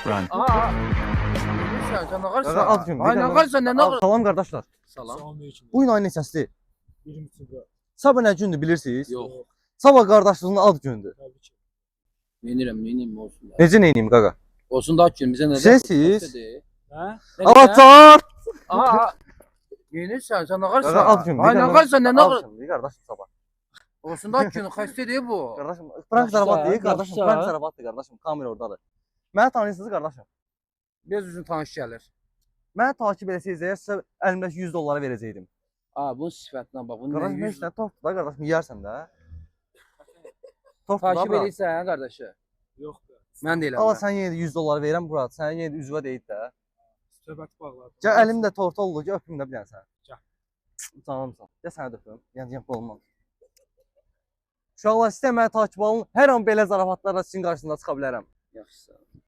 Buranı. Aa. Sen ne Qaqa qarsan? ad gün. Ay ne qarsan ne qarsan? Salam qardaşlar. Salam. Bu gün ayın neçəsidir? 20-ci. Sabah nə gündür bilirsiniz? Yox. Sabah qardaşlığın ad gündür. Təbii ki. Neynirəm olsun. Necə neyniyim qaqa? Olsun da gün bizə nə? Siz? Hə? Avatar! Aa. Neynirsən sen ne Qaqa qarsan? ad gün. Ay ne qarsan ne qarsan? qarsan? Qardaşım sabah. Olsun da gün xəstədir bu. Qardaşım, Frank Zarabat deyil, qardaşım. yaxşı. Frank Zarabatdır, qardaşım. Kamera oradadır. Məni tanıyırsınız, qardaşım. Biz üzün tanış gəlir. Məni takip etsəydiniz, əgər sizə əlimdəki 100 dollara verəcəydim. Aa bunun sifətinə bax. Bunun Qardaşım, nə heç nə tortdur da, qardaşım, yeyərsən də. Tortdur da, takip bura. edirsən qardaşı. Yox be. Mən deyirəm. Allah sən yenə də 100 dollar verirəm bura. Sən yenə də üzvə deyil də. Söhbət bağladı. Gəl əlimdə tortu oldu ki, öpüm də bilənsən. Gəl. Canımsan. Gəl səni də öpüm. Yəni olmaz. Uşaqlar, sizə məni takip alın. Hər an belə zarafatlarla sizin qarşınıza çıxa bilərəm. Yaxşı.